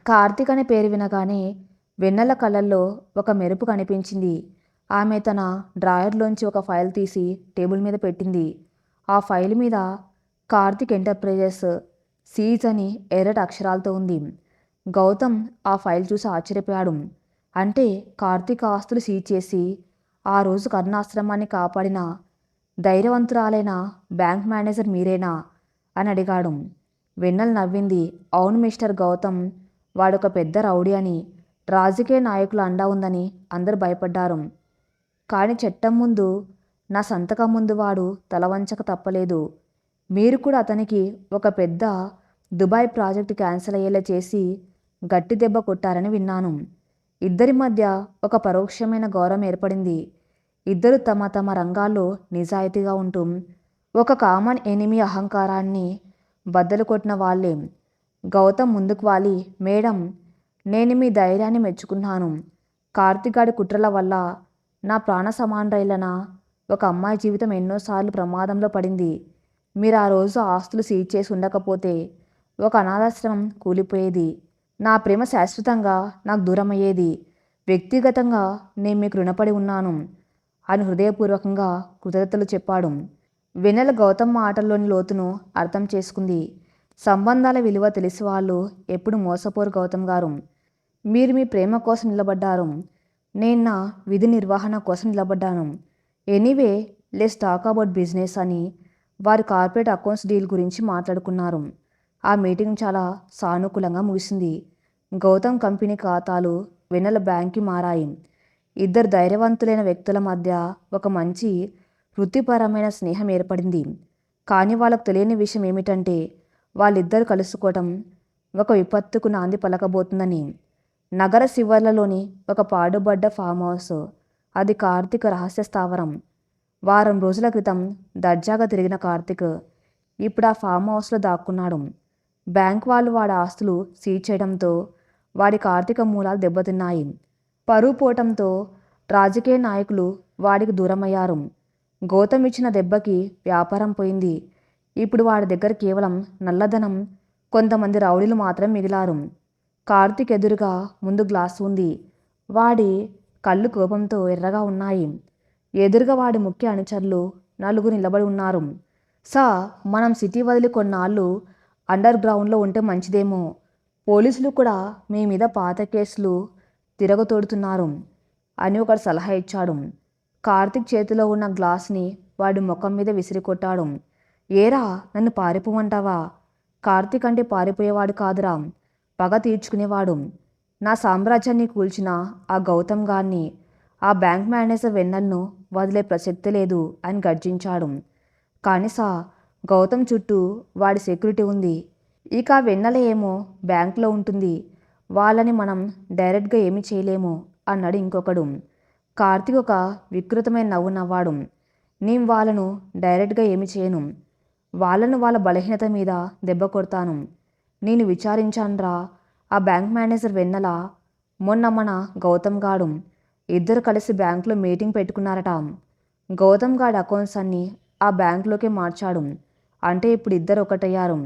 కార్తీక్ అనే పేరు వినగానే వెన్నెల కళ్ళల్లో ఒక మెరుపు కనిపించింది. ఆమె తన డ్రాయర్లోంచి ఒక ఫైల్ తీసి టేబుల్ మీద పెట్టింది. ఆ ఫైల్ మీద కార్తీక్ ఎంటర్ప్రైజెస్ సీజ్ అని ఎర్రటి అక్షరాలతో ఉంది. గౌతమ్ ఆ ఫైల్ చూసి ఆశ్చర్యపోయాడు. అంటే కార్తీక్ ఆస్తులు సీజ్ చేసి ఆ రోజు కరుణాశ్రమాన్ని కాపాడిన ధైర్యవంతురాలైన బ్యాంక్ మేనేజర్ మీరేనా అని అడిగాడు. వెన్నెల నవ్వింది. అవును మిస్టర్ గౌతమ్, వాడొక పెద్ద రౌడీ అని, రాజకీయ నాయకుల అండా ఉందని అందరూ భయపడ్డారు. కానీ చట్టం ముందు, నా సంతకం ముందు వాడు తలవంచక తప్పలేదు. మీరు కూడా అతనికి ఒక పెద్ద దుబాయ్ ప్రాజెక్టు క్యాన్సిల్ అయ్యేలా చేసి గట్టి దెబ్బ కొట్టారని విన్నాను. ఇద్దరి మధ్య ఒక పరోక్షమైన గౌరవం ఏర్పడింది. ఇద్దరు తమ తమ రంగాల్లో నిజాయితీగా ఉంటూ ఒక కామన్ ఎనిమీ అహంకారాన్ని బద్దలు కొట్టిన వాళ్ళే. గౌతమ్ ముందుకు వాలి, మేడం, నేను మీ ధైర్యాన్ని మెచ్చుకున్నాను. కార్తీక్ కుట్రల వల్ల నా ప్రాణ సమానరైన ఒక అమ్మాయి జీవితం ఎన్నోసార్లు ప్రమాదంలో పడింది. మీరు ఆ రోజు ఆస్తులు సీజ్ చేసి ఉండకపోతే ఒక అనాథాశ్రమం కూలిపోయేది. నా ప్రేమ శాశ్వతంగా నాకు దూరం అయ్యేది. వ్యక్తిగతంగా నేను మీకు రుణపడి ఉన్నాను అని హృదయపూర్వకంగా కృతజ్ఞతలు చెప్పాడు. వెన్నెల గౌతమ్ మాటల్లోని లోతును అర్థం చేసుకుంది. సంబంధాల విలువ తెలిసి వాళ్ళు ఎప్పుడు మోసపోరు గౌతమ్ గారు. మీరు మీ ప్రేమ కోసం నిలబడ్డారు, నేను నా విధి నిర్వహణ కోసం నిలబడ్డాను. Anyway, let's talk about business అని వారి కార్పొరేట్ అకౌంట్స్ డీల్ గురించి మాట్లాడుకున్నారు. ఆ మీటింగ్ చాలా సానుకూలంగా ముగిసింది. గౌతమ్ కంపెనీ ఖాతాలు వెన్నెల బ్యాంక్కి మారాయి. ఇద్దరు ధైర్యవంతులైన వ్యక్తుల మధ్య ఒక మంచి వృత్తిపరమైన స్నేహం ఏర్పడింది. కానీ వాళ్ళకు తెలియని విషయం ఏమిటంటే వాళ్ళిద్దరూ కలుసుకోవటం ఒక విపత్తుకు నాంది పలకబోతుందని. నగర శివర్లలోని ఒక పాడుబడ్డ ఫామ్ హౌస్, అది కార్తీక్ రహస్య స్థావరం. వారం రోజుల క్రితం దర్జాగా తిరిగిన కార్తీక్ ఇప్పుడు ఆ ఫామ్ హౌస్లో దాక్కున్నాడు. బ్యాంక్ వాళ్ళు వాడి ఆస్తులు సీజ్ చేయడంతో వాడికి ఆర్థిక మూలాలు దెబ్బతిన్నాయి. పరువు పోవటంతో రాజకీయ నాయకులు వాడికి దూరమయ్యారు. గౌతమ్ ఇచ్చిన దెబ్బకి వ్యాపారం పోయింది. ఇప్పుడు వాడి దగ్గర కేవలం నల్లధనం, కొంతమంది రౌడీలు మాత్రం మిగిలారు. కార్తీక్ ఎదురుగా ముందు గ్లాసు ఉంది. వాడి కళ్ళు కోపంతో ఎర్రగా ఉన్నాయి. ఎదురుగా వాడి ముఖ్య అనుచరులు నలుగురు నిలబడి ఉన్నారు. సార్, మనం సిటీ వదిలి కొన్నాళ్ళు అండర్ గ్రౌండ్లో ఉంటే మంచిదేమో. పోలీసులు కూడా మీ మీద పాత కేసులు తిరగతోడుతున్నారు అని ఒకడు సలహా ఇచ్చాడు. కార్తీక్ చేతిలో ఉన్న గ్లాస్ని వాడి ముఖం మీద విసిరికొట్టాడు. ఏరా, నన్ను పారిపోమంటావా? కార్తీక్ అంటే పారిపోయేవాడు కాదురా, పగ తీర్చుకునేవాడు. నా సామ్రాజ్యాన్ని కూల్చిన ఆ గౌతమ్ గారిని, ఆ బ్యాంక్ మేనేజర్ వెన్నెలను వదిలే ప్రసక్తి లేదు అని గర్జించాడు. కానీ గౌతమ్ చుట్టూ వాడి సెక్యూరిటీ ఉంది. ఇక వెన్నెల ఏమో బ్యాంకులో ఉంటుంది. వాళ్ళని మనం డైరెక్ట్గా ఏమీ చేయలేము అన్నాడు ఇంకొకడు. కార్తీక్ ఒక వికృతమైన నవ్వు నవ్వాడు. నేను వాళ్ళను డైరెక్ట్గా ఏమి చేయను. వాళ్ళను వాళ్ళ బలహీనత మీద దెబ్బ కొడతాను. నేను విచారించానురా, ఆ బ్యాంక్ మేనేజర్ వెన్నెల, మొన్న మన గౌతమ్ గాడు ఇద్దరు కలిసి బ్యాంకులో మీటింగ్ పెట్టుకున్నారట. గౌతమ్ గాడి అకౌంట్స్ అన్నీ ఆ బ్యాంకులోకే మార్చాడు. అంటే ఇప్పుడు ఇద్దరు ఒకటయ్యారు.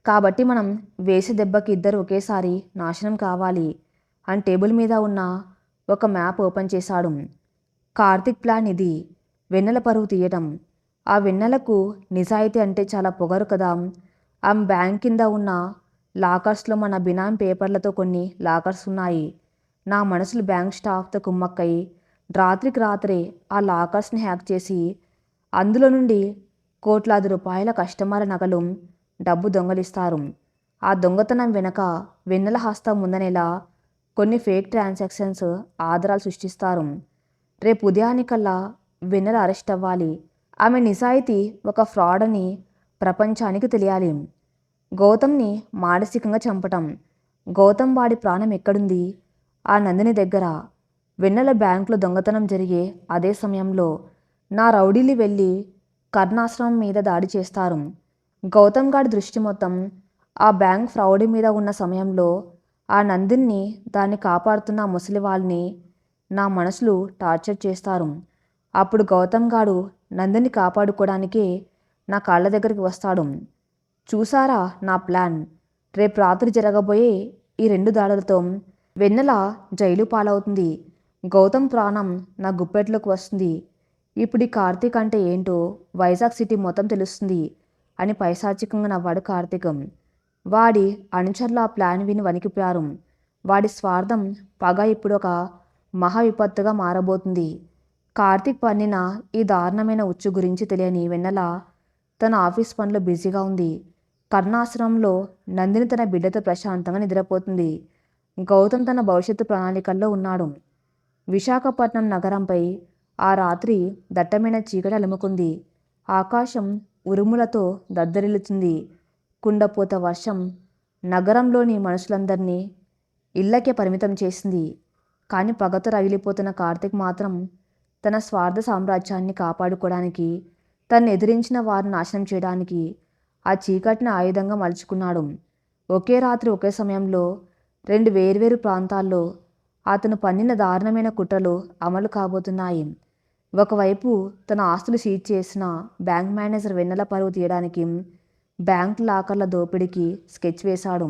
కాబట్టి మనం వేసే దెబ్బకి ఇద్దరు ఒకేసారి నాశనం కావాలి అని టేబుల్ మీద ఉన్న ఒక మ్యాప్ ఓపెన్ చేశాడు. కార్తీక్ ప్లాన్ ఇది. వెన్నెల పరువు తీయటం. ఆ వెన్నెలకు నిజాయితీ అంటే చాలా పొగరు కదా. ఆమె బ్యాంక్ కింద ఉన్న లాకర్స్లో మన బినామీ పేపర్లతో కొన్ని లాకర్స్ ఉన్నాయి. నా మనసులు బ్యాంక్ స్టాఫ్తో కుమ్మక్కై రాత్రికి రాత్రే ఆ లాకర్స్ని హ్యాక్ చేసి అందులో నుండి కోట్లాది రూపాయల కస్టమర్ల నగలు, డబ్బు దొంగలిస్తారు. ఆ దొంగతనం వెనక వెన్నెల హస్తం ఉందనేలా కొన్ని ఫేక్ ట్రాన్సాక్షన్స్ ఆధారాలు సృష్టిస్తారు. రేపు ఉదయానికల్లా వెన్నెల అరెస్ట్ అవ్వాలి. ఆమె నిజాయితీ ఒక ఫ్రాడ్ అని ప్రపంచానికి తెలియాలి. గౌతమ్ని మానసికంగా చంపటం. గౌతమ్ వాడి ప్రాణం ఎక్కడుంది? ఆ నందిని దగ్గర. వెన్నెల బ్యాంకులో దొంగతనం జరిగే అదే సమయంలో నా రౌడీలు వెళ్ళి కర్ణాశ్రమం మీద దాడి చేస్తారు. గౌతమ్ గాడి దృష్టి మొత్తం ఆ బ్యాంక్ ఫ్రాడ్ మీద ఉన్న సమయంలో ఆ నందిని దాన్ని కాపాడుతున్న ఆ ముసలి వాళ్ళని నా మనసులు టార్చర్ చేస్తారు. అప్పుడు గౌతమ్ గాడు నందిని కాపాడుకోవడానికే నా కాళ్ళ దగ్గరికి వస్తాడు. చూసారా నా ప్లాన్? రేపు రాత్రి జరగబోయే ఈ 2 దాడులతో వెన్నెల జైలు పాలవుతుంది. గౌతమ్ ప్రాణం నా గుప్పెట్లోకి వస్తుంది. ఇప్పుడు ఈ కార్తీక్ అంటే ఏంటో వైజాగ్ సిటీ మొత్తం తెలుస్తుంది అని పైశాచికంగా నవ్వాడు కార్తీకం. వాడి అనుచరులు ఆ ప్లాన్ విని వణికిపోయారు. వాడి స్వార్థం, పగ ఇప్పుడు ఒక మహా విపత్తుగా మారబోతుంది. కార్తీక్ పన్నిన ఈ దారుణమైన ఉచ్చు గురించి తెలియని వెన్నెల తన ఆఫీస్ పనిలో బిజీగా ఉంది. కర్ణాశ్రమంలో నందిని తన బిడ్డతో ప్రశాంతంగా నిద్రపోతుంది. గౌతమ్ తన భవిష్యత్తు ప్రణాళికల్లో ఉన్నాడు. విశాఖపట్నం నగరంపై ఆ రాత్రి దట్టమైన చీకటి అలుముకుంది. ఆకాశం ఉరుములతో దద్దరిల్లుతుంది. కుండపోత వర్షం నగరంలోని మనుషులందరినీ ఇళ్లకే పరిమితం చేసింది. కానీ పగతో రగిలిపోతున్న కార్తీక్ మాత్రం తన స్వార్థ సామ్రాజ్యాన్ని కాపాడుకోవడానికి, తను ఎదిరించిన వారిని నాశనం చేయడానికి ఆ చీకటిని ఆయుధంగా మలుచుకున్నాడు. ఒకే రాత్రి ఒకే సమయంలో 2 వేర్వేరు ప్రాంతాల్లో అతను పన్నిన దారుణమైన కుట్రలు అమలు కాబోతున్నాయి. ఒకవైపు తన ఆస్తులు సీజ్ చేసిన బ్యాంక్ మేనేజర్ వెన్నెల పరువు తీయడానికి బ్యాంక్ లాకర్ల దోపిడీకి స్కెచ్ వేశాడు.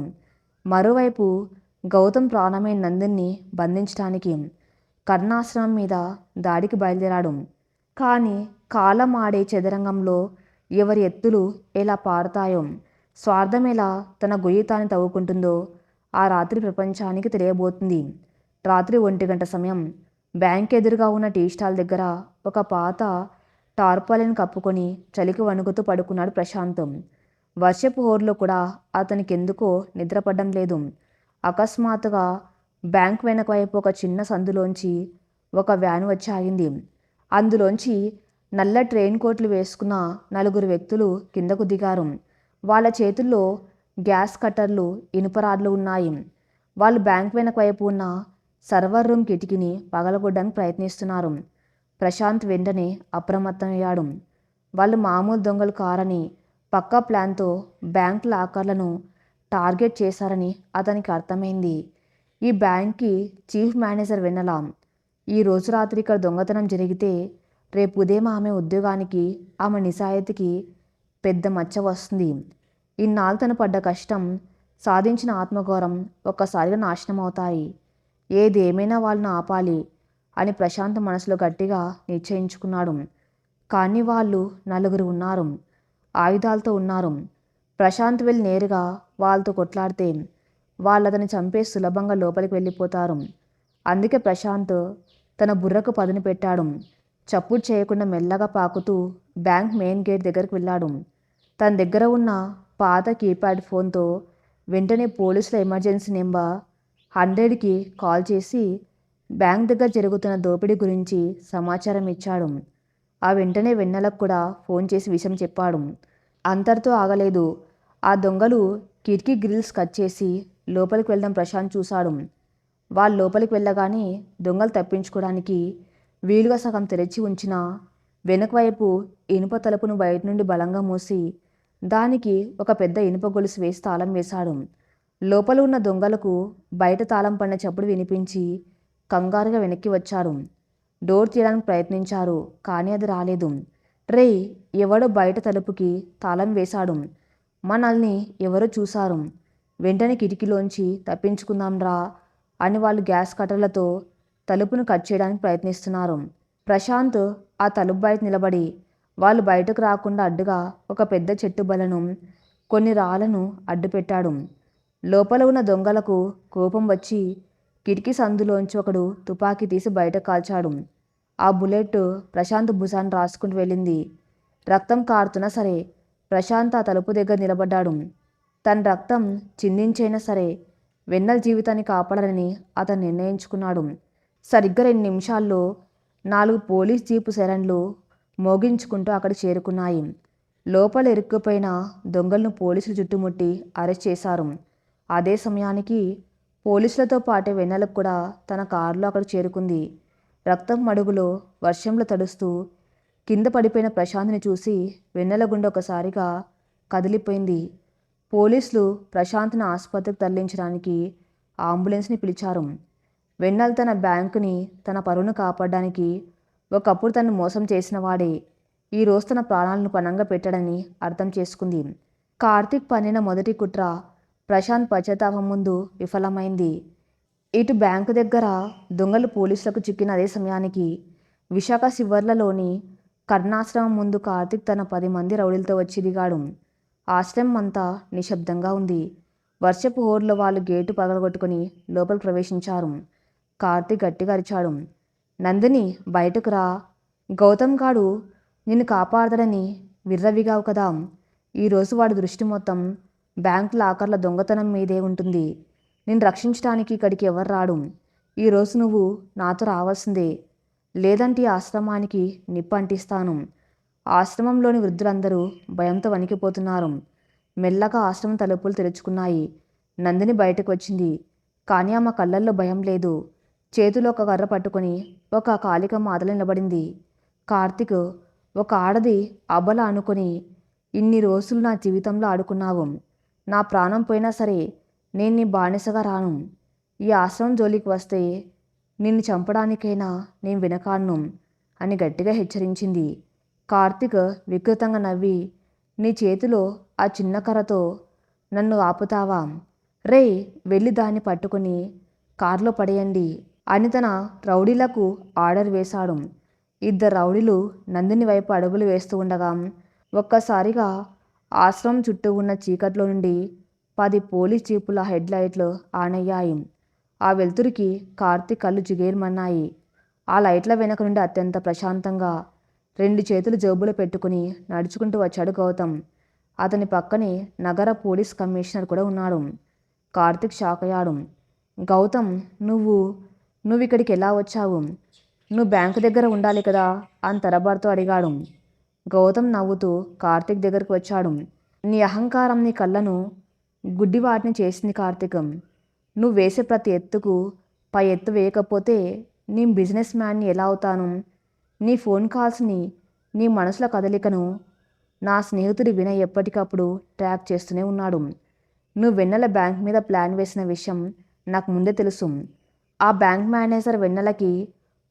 మరోవైపు గౌతమ్ ప్రాణమైన నందిని బంధించడానికి కర్ణాశ్రమం మీద దాడికి బయలుదేరాడు. కానీ కాలం ఆడే చదరంగంలో ఎవరి ఎత్తులు ఎలా పారుతాయో, స్వార్థం ఎలా తన గొయ్యి తాను తవ్వుకుంటుందో ఆ రాత్రి ప్రపంచానికి తెలియబోతుంది. రాత్రి 1 గంట సమయం. బ్యాంక్ ఎదురుగా ఉన్న టీ స్టాల్ దగ్గర ఒక పాత టార్పాలిన్ కప్పుకొని చలికి వణుకుతూ పడుకున్నాడు ప్రశాంత్. వర్షపు హోరులో కూడా అతనికెందుకో నిద్రపడ్డం లేదు. అకస్మాత్తుగా బ్యాంక్ వెనక వైపు ఒక చిన్న సందులోంచి ఒక వ్యాన్ వచ్చి ఆగింది. అందులోంచి నల్ల ట్రైన్ కోట్లు వేసుకున్న 4 వ్యక్తులు కిందకు దిగారు. వాళ్ళ చేతుల్లో గ్యాస్ కట్టర్లు, ఇనుప రాడ్లు ఉన్నాయి. వాళ్ళు బ్యాంక్ వెనక వైపు ఉన్న సర్వర్ రూమ్ కిటికీని పగలగొట్టడానికి ప్రయత్నిస్తున్నారు. ప్రశాంత్ వెంటనే అప్రమత్తమయ్యాడు. వాళ్ళు మామూలు దొంగలు కారని, పక్కా ప్లాన్తో బ్యాంక్ లాకర్లను టార్గెట్ చేశారని అతనికి అర్థమైంది. ఈ బ్యాంక్కి చీఫ్ మేనేజర్ వెన్నెల. ఈ రోజు రాత్రి ఇక్కడ దొంగతనం జరిగితే రేపు ఉదయం ఆమె ఉద్యోగానికి, ఆమె నిజాయితీకి పెద్ద మచ్చ వస్తుంది. ఇన్నాళ్ళు తను పడ్డ కష్టం, సాధించిన ఆత్మగౌరవం ఒక్కసారిగా నాశనం అవుతాయి. ఏది ఏమైనా వాళ్ళను ఆపాలి అని ప్రశాంత్ మనసులో గట్టిగా నిశ్చయించుకున్నాడు. కానీ వాళ్ళు 4 ఉన్నారు. ఆయుధాలతో ఉన్నారు. ప్రశాంత్ వెళ్ళి నేరుగా వాళ్ళతో కొట్లాడితే వాళ్ళు అతన్ని చంపేసి సులభంగా లోపలికి వెళ్ళిపోతారు. అందుకే ప్రశాంత్ తన బుర్రకు పదును పెట్టాడు. చప్పుడు చేయకుండా మెల్లగా పాకుతూ బ్యాంక్ మెయిన్ గేట్ దగ్గరికి వెళ్ళాడు. తన దగ్గర ఉన్న పాత కీప్యాడ్ ఫోన్తో వెంటనే పోలీసుల ఎమర్జెన్సీ నెంబర్ 100కి కాల్ చేసి బ్యాంక్ దగ్గర జరుగుతున్న దోపిడీ గురించి సమాచారం ఇచ్చాడు. ఆ వెంటనే వెన్నెలకు కూడా ఫోన్ చేసి విషయం చెప్పాడు. అంతటితో ఆగలేదు. ఆ దొంగలు కిటికీ గ్రిల్స్ కట్ చేసి లోపలికి వెళ్ళడం ప్రశాంత్ చూశాడు. వాళ్ళు లోపలికి వెళ్ళగానే దొంగలు తప్పించుకోవడానికి వీలుగా సగం తెరిచి ఉంచిన వెనుక వైపు ఇనుప తలుపును బయట నుండి బలంగా మూసి దానికి ఒక పెద్ద ఇనుప గొలుసు వేసి తాళం వేశాడు. లోపల ఉన్న దొంగలకు బయట తాళం పడిన చప్పుడు వినిపించి కంగారుగా వెనక్కి వచ్చారు. డోర్ తీయడానికి ప్రయత్నించారు. కానీ అది రాలేదు. రే, ఎవడో బయట తలుపుకి తాళం వేశాడు. మనల్ని ఎవరో చూశారు. వెంటనే కిటికీలోంచి తప్పించుకుందాం రా అని వాళ్ళు గ్యాస్ కట్టర్లతో తలుపును కట్ చేయడానికి ప్రయత్నిస్తున్నారు. ప్రశాంత్ ఆ తలుపు బయట నిలబడి వాళ్ళు బయటకు రాకుండా అడ్డుగా ఒక పెద్ద చెట్టు బలను, కొన్ని రాళ్లను అడ్డుపెట్టాడు. లోపల ఉన్న దొంగలకు కోపం వచ్చి కిటికీ సందులోంచి ఒకడు తుపాకీ తీసి బయట కాల్చాడు. ఆ బుల్లెట్ ప్రశాంత్ భుజాన్ని రాసుకుంటూ వెళ్ళింది. రక్తం కారుతున్నా సరే ప్రశాంత్ ఆ తలుపు దగ్గర నిలబడ్డాడు. తన రక్తం చిందించైనా సరే వెన్నెల జీవితాన్ని కాపాడాలని అతను నిర్ణయించుకున్నాడు. సరిగ్గా 2 నిమిషాల్లో 4 పోలీస్ జీపు సైరన్లు మోగించుకుంటూ అక్కడికి చేరుకున్నాయి. లోపల ఇరుక్కుపోయిన దొంగలను పోలీసులు చుట్టుముట్టి అరెస్ట్ చేశారు. అదే సమయానికి పోలీసులతో పాటే వెన్నెలకు కూడా తన కారులో అక్కడ చేరుకుంది. రక్తం మడుగులో వర్షంలో తడుస్తూ కింద పడిపోయిన ప్రశాంత్ని చూసి వెన్నెల గుండె ఒకసారిగా కదిలిపోయింది. పోలీసులు ప్రశాంత్ని ఆసుపత్రికి తరలించడానికి అంబులెన్స్ని పిలిచారు. వెన్నెల తన బ్యాంకుని, తన పరువును కాపాడడానికి ఒకప్పుడు తను మోసం చేసిన వాడే ఈరోజు తన ప్రాణాలను పణంగా పెట్టాడని అర్థం చేసుకుంది. కార్తీక్ పన్నిన మొదటి కుట్ర ప్రశాంత్ పశ్చాత్తాపం ముందు విఫలమైంది. ఇటు బ్యాంకు దగ్గర దొంగలు పోలీసులకు చిక్కిన అదే సమయానికి విశాఖ శివర్లలోని కరుణాశ్రమం ముందు కార్తీక్ తన 10 మంది రౌడీలతో వచ్చి దిగాడు. ఆశ్రమం అంతా నిశ్శబ్దంగా ఉంది. వర్షపు హోరులో వాళ్ళు గేటు పగలగొట్టుకుని లోపలికి ప్రవేశించారు. కార్తీక్ గట్టిగా అరిచాడు, నందిని బయటకు రా, గౌతమ్ గాడు నిన్ను కాపాడతాడని విర్రవిగావు కదా. ఈరోజు వాడి దృష్టి మొత్తం బ్యాంక్ లాకర్ల దొంగతనం మీదే ఉంటుంది. నిన్ను రక్షించడానికి ఇక్కడికి ఎవరు రాడు. ఈరోజు నువ్వు నాతో రావాల్సిందే, లేదంటే ఈ ఆశ్రమానికి నిప్పు అంటిస్తాను. ఆశ్రమంలోని వృద్ధులందరూ భయంతో వణికిపోతున్నారు. మెల్లగా ఆశ్రమం తలుపులు తెరుచుకున్నాయి. నందిని బయటకు వచ్చింది. కానీ ఆమె కళ్ళల్లో భయం లేదు. చేతిలో ఒక కర్ర పట్టుకొని ఒక కాళికమ్మ అదల నిలబడింది. కార్తీక్, ఒక ఆడది అబల అనుకొని ఇన్ని రోజులు నా జీవితంలో ఆడుకున్నావు. నా ప్రాణం పోయినా సరే నేను నీ బానిసగా రాను. ఈ ఆశ్రమం జోలికి వస్తే నిన్ను చంపడానికైనా నేను వెనకాడను అని గట్టిగా హెచ్చరించింది. కార్తీక్ వికృతంగా నవ్వి, నీ చేతిలో ఆ చిన్న కర్రతో నన్ను ఆపుతావా? రే, వెళ్ళి దాన్ని పట్టుకుని కారులో పడేయండి అని తన రౌడీలకు ఆర్డర్ వేశాడు. 2 రౌడీలు నందిని వైపు అడుగులు వేస్తూ ఉండగా ఒక్కసారిగా ఆశ్రమం చుట్టూ ఉన్న చీకట్లో నుండి 10 పోలీస్ జీపుల హెడ్ లైట్లు ఆన్ అయ్యాయి. ఆ వెలుతురికి కార్తీక్ కళ్ళు జిగేర్మన్నాయి. ఆ లైట్ల వెనక నుండి అత్యంత ప్రశాంతంగా 2 చేతులు జేబులో పెట్టుకుని నడుచుకుంటూ వచ్చాడు గౌతమ్. అతని పక్కనే నగర పోలీస్ కమిషనర్ కూడా ఉన్నాడు. కార్తీక్ షాక్ అయ్యాడు. గౌతమ్, నువ్వు ఇక్కడికి ఎలా వచ్చావు? నువ్వు బ్యాంకు దగ్గర ఉండాలి కదా అని తరబాటుతో అడిగాడు. గౌతమ్ నవ్వుతూ కార్తీక్ దగ్గరకు వచ్చాడు. నీ అహంకారం నీ కళ్ళను గుడ్డివాటిని చేసింది కార్తీక్. నువ్వు వేసే ప్రతి ఎత్తుకు పై ఎత్తు వేయకపోతే నీ బిజినెస్ మ్యాన్ని ఎలా అవుతాను? నీ ఫోన్ కాల్స్ని, నీ మనసుల కదలికను నా స్నేహితుడి వినయ్ ఎప్పటికప్పుడు ట్రాక్ చేస్తూనే ఉన్నాడు. నువ్వు వెన్నెల బ్యాంక్ మీద ప్లాన్ వేసిన విషయం నాకు ముందే తెలుసు. ఆ బ్యాంక్ మేనేజర్ వెన్నెలకి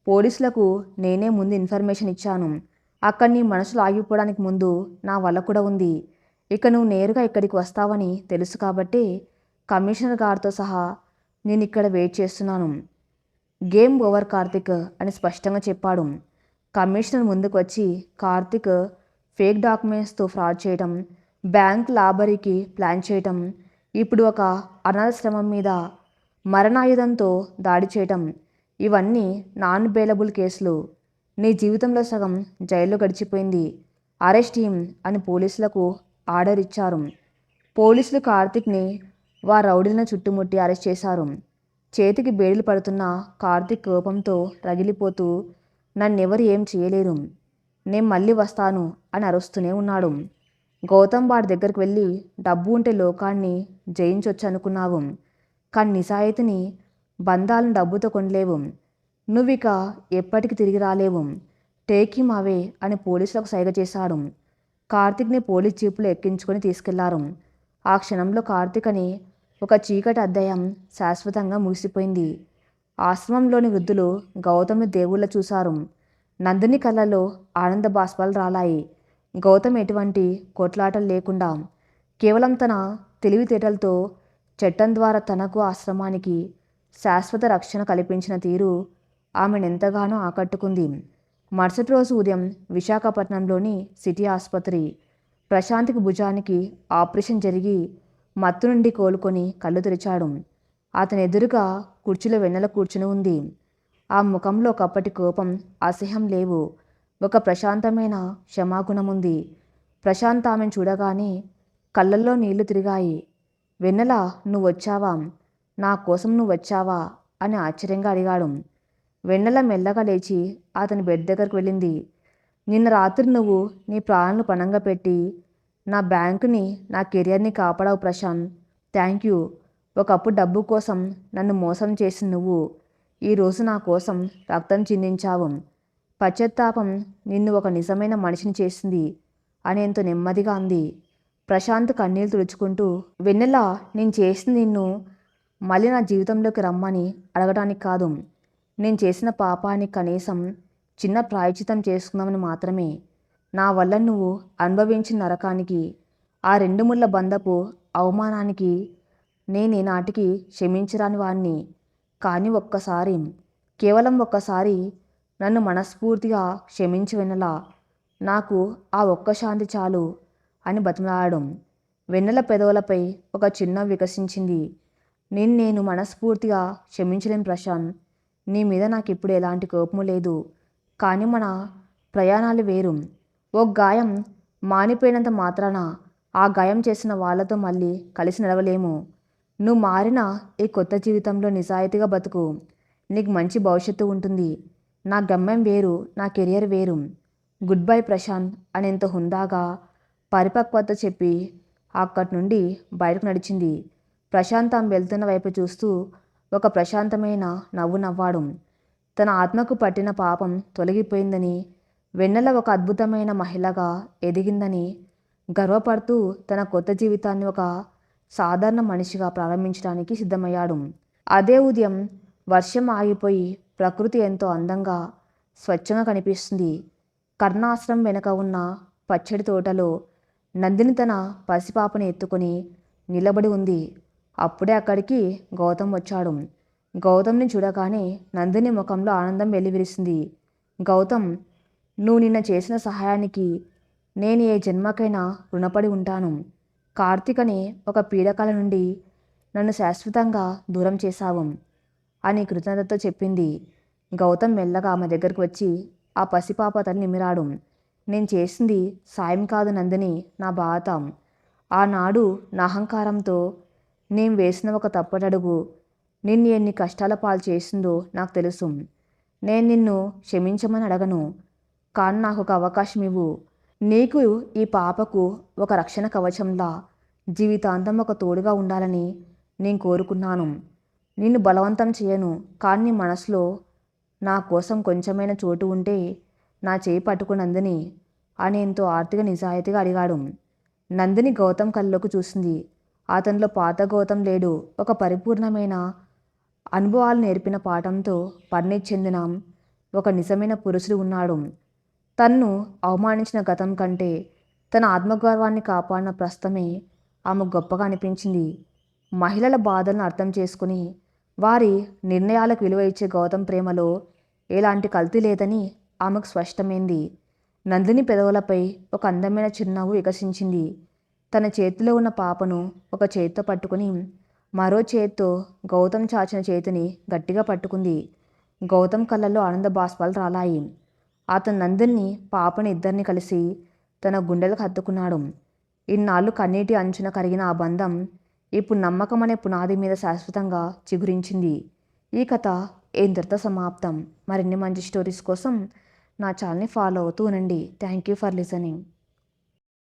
పోలీసులకు నేనే ముందు ఇన్ఫర్మేషన్ ఇచ్చాను. అక్కడ నీ మనసులో ఆగిపోవడానికి ముందు నా వల్ల కూడా ఉంది. ఇక నువ్వు నేరుగా ఇక్కడికి వస్తావని తెలుసు కాబట్టి కమిషనర్ గారితో సహా నేను ఇక్కడ వెయిట్ చేస్తున్నాను. గేమ్ ఓవర్ కార్తిక్ అని స్పష్టంగా చెప్పాడు. కమిషనర్ ముందుకు వచ్చి కార్తిక్ ఫేక్ డాక్యుమెంట్స్తో ఫ్రాడ్ చేయటం, బ్యాంక్ లాబరీకి ప్లాన్ చేయటం, ఇప్పుడు ఒక అనాథాశ్రమం మీద మరణాయుధంతో దాడి చేయటం, ఇవన్నీ నాన్ బెయిలబుల్ కేసులు. నీ జీవితంలో సగం జైల్లో గడిచిపోయింది. అరెస్ట్ హిమ్ అని పోలీసులకు ఆర్డర్ ఇచ్చారు. పోలీసులు కార్తిక్ని వారి రౌడీలను చుట్టుముట్టి అరెస్ట్ చేశారు. చేతికి బేడీలు పడుతున్న కార్తిక్ కోపంతో రగిలిపోతూ, నన్నెవరు ఏం చేయలేరు, నేను మళ్ళీ వస్తాను అని అరుస్తూనే ఉన్నాడు. గౌతమ్ వాడి దగ్గరికి వెళ్ళి, డబ్బు ఉంటే లోకాన్ని జయించొచ్చు అనుకున్నావు, కానీ నిజాయితీని, బంధాలను డబ్బుతో కొనలేవు. నువ్విక ఎప్పటికి తిరిగి రాలేవు. టేక్ హిమ్ అవే అని పోలీసులకు సైగ చేశాడు. కార్తిక్ని పోలీస్ జీపులో ఎక్కించుకొని తీసుకెళ్లారు. ఆ క్షణంలో కార్తిక్ అని ఒక చీకటి అధ్యాయం శాశ్వతంగా ముగిసిపోయింది. ఆశ్రమంలోని వృద్ధులు గౌతమ్ని దేవుళ్ళ చూశారు. నందిని కళ్ళలో ఆనంద బాష్పాలు రాలాయి. గౌతమ్ ఎటువంటి కొట్లాటలు లేకుండా కేవలం తన తెలివితేటలతో చట్టం ద్వారా తనకు ఆశ్రమానికి శాశ్వత రక్షణ కల్పించిన తీరు ఆమెనెంతగానో ఆకట్టుకుంది. మరుసటి రోజు ఉదయం విశాఖపట్నంలోని సిటీ ఆసుపత్రి. ప్రశాంత్కి భుజానికి ఆపరేషన్ జరిగి మత్తు నుండి కోలుకొని కళ్ళు తెరిచాడు. అతని ఎదురుగా కుర్చీలో వెన్నెల కూర్చుని ఉంది. ఆ ముఖంలో ఒకప్పటి కోపం, అసహ్యం లేవు. ఒక ప్రశాంతమైన క్షమాగుణం ఉంది. ప్రశాంత్ ఆమెను చూడగానే కళ్ళల్లో నీళ్లు తిరిగాయి. వెన్నెల, నువ్వొచ్చావా? నా కోసం నువ్వొచ్చావా అని ఆశ్చర్యంగా అడిగాడు. వెన్నెల మెల్లగా లేచి అతని బెడ్ దగ్గరకు వెళ్ళింది. నిన్న రాత్రి నువ్వు నీ ప్రాణాలను పణంగా పెట్టి నా బ్యాంకుని, నా కెరియర్ని కాపాడావు ప్రశాంత్. Thank you. ఒకప్పుడు డబ్బు కోసం నన్ను మోసం చేసిన నువ్వు ఈరోజు నా కోసం రక్తం చిందించావు. పశ్చాత్తాపం నిన్ను ఒక నిజమైన మనిషిని చేసింది అనేంత నెమ్మదిగా అంది. ప్రశాంత్ కన్నీళ్లు తుడుచుకుంటూ, వెన్నెల, నేను చేసింది నిన్ను మళ్ళీ నా జీవితంలోకి రమ్మని అడగడానికి కాదు. నేను చేసిన పాపానికి కనీసం చిన్న ప్రాయశ్చితం చేసుకుందామని మాత్రమే. నా వల్ల నువ్వు అనుభవించిన నరకానికి, ఆ 2 ముళ్ళ బంధపు అవమానానికి నేనేనాటికి క్షమించరాని వాణ్ణి. కానీ ఒక్కసారి, కేవలం ఒక్కసారి నన్ను మనస్ఫూర్తిగా క్షమించి వెన్నెల. నాకు ఆ ఒక్క శాంతి చాలు అని బతిమలాడాడు. వెన్నెల పెదవులపై ఒక చిరునవ్వు వికసించింది. నేను మనస్ఫూర్తిగా క్షమించలేను ప్రశాంత్. నీ మీద నాకిప్పుడు ఎలాంటి కోపము లేదు. కానీ మన ప్రయాణాలు వేరు. ఓ గాయం మానిపోయినంత మాత్రాన ఆ గాయం చేసిన వాళ్ళతో మళ్ళీ కలిసి నడవలేము. నువ్వు మారిన ఈ కొత్త జీవితంలో నిజాయితీగా బతుకు. నీకు మంచి భవిష్యత్తు ఉంటుంది. నా గమ్యం వేరు, నా కెరియర్ వేరు. గుడ్ బై ప్రశాంత్ అనేంత హుందాగా పరిపక్వత చెప్పి అక్కడి నుండి బయటకు నడిచింది. ప్రశాంత్ ఆమె వెళ్తున్న వైపు చూస్తూ ఒక ప్రశాంతమైన నవ్వు నవ్వాడు. తన ఆత్మకు పట్టిన పాపం తొలగిపోయిందని, వెన్నెల ఒక అద్భుతమైన మహిళగా ఎదిగిందని గర్వపడుతూ తన కొత్త జీవితాన్ని ఒక సాధారణ మనిషిగా ప్రారంభించడానికి సిద్ధమయ్యాడు. అదే ఉదయం వర్షం ఆగిపోయి ప్రకృతి ఎంతో అందంగా, స్వచ్ఛంగా కనిపిస్తుంది. కర్ణాశ్రం వెనక ఉన్న పచ్చడి తోటలో నందిని తన పసిపాపని ఎత్తుకొని నిలబడి ఉంది. అప్పుడే అక్కడికి గౌతమ్ వచ్చాడు. గౌతమ్ని చూడగానే నందిని ముఖంలో ఆనందం వెల్లివిరిసింది. గౌతమ్, నువ్వు నిన్న చేసిన సహాయానికి నేను ఏ జన్మకైనా రుణపడి ఉంటాను. కార్తీక్ ఒక పీడకల నుండి నన్ను శాశ్వతంగా దూరం చేశావు అని కృతజ్ఞతతో చెప్పింది. గౌతమ్ మెల్లగా ఆమె దగ్గరకు వచ్చి ఆ పసిపాప తల్లి నిమిరాడు. నేను చేసింది సాయం కాదు నందిని, నా బాధ. ఆనాడు నా అహంకారంతో నేను వేసిన ఒక తప్పటడుగు నిన్ను ఎన్ని కష్టాల పాలు చేసిందో నాకు తెలుసు. నేను నిన్ను క్షమించమని అడగను, కానీ నాకు ఒక అవకాశం ఇవ్వు. నీకు, ఈ పాపకు ఒక రక్షణ కవచంలా జీవితాంతం ఒక తోడుగా ఉండాలని నేను కోరుకున్నాను. నిన్ను బలవంతం చేయను, కానీ నీ మనసులో నా కోసం కొంచెమైనా చోటు ఉంటే నా చేయి పట్టుకు నందిని అని ఎంతో ఆర్తిక నిజాయితీగా అడిగాడు. నందిని గౌతమ్ కళ్ళలోకి చూసింది. అతనిలో పాత గౌతమ్ లేడు. ఒక పరిపూర్ణమైన అనుభవాలు నేర్పిన పాఠంతో పరిణితి చెందిన ఒక నిజమైన పురుషుడు ఉన్నాడు. తన్ను అవమానించిన గతం కంటే తన ఆత్మగౌరవాన్ని కాపాడిన ప్రస్తుతమే ఆమె గొప్పగా అనిపించింది. మహిళల బాధలను అర్థం చేసుకుని వారి నిర్ణయాలకు విలువ ఇచ్చే గౌతమ్ ప్రేమలో ఎలాంటి కల్తీ లేదని ఆమెకు స్పష్టమైంది. నందిని పెదవులపై ఒక అందమైన చిరునవ్వు వికసించింది. తన చేతిలో ఉన్న పాపను ఒక చేతితో పట్టుకుని మరో చేత్తో గౌతమ్ చాచిన చేతిని గట్టిగా పట్టుకుంది. గౌతమ్ కళ్ళల్లో ఆనంద బాష్పాలు రాలాయి. అతను నందిని, పాపని ఇద్దరిని కలిసి తన గుండెలకు హత్తుకున్నాడు. ఇన్నాళ్ళు కన్నీటి అంచున కరిగిన ఆ బంధం ఇప్పుడు నమ్మకం అనే పునాది మీద శాశ్వతంగా చిగురించింది. ఈ కథ ఇంతటితో సమాప్తం. మరిన్ని మంచి స్టోరీస్ కోసం నా ఛానల్ని ఫాలో అవుతూ ఉండండి. Thank you for listening.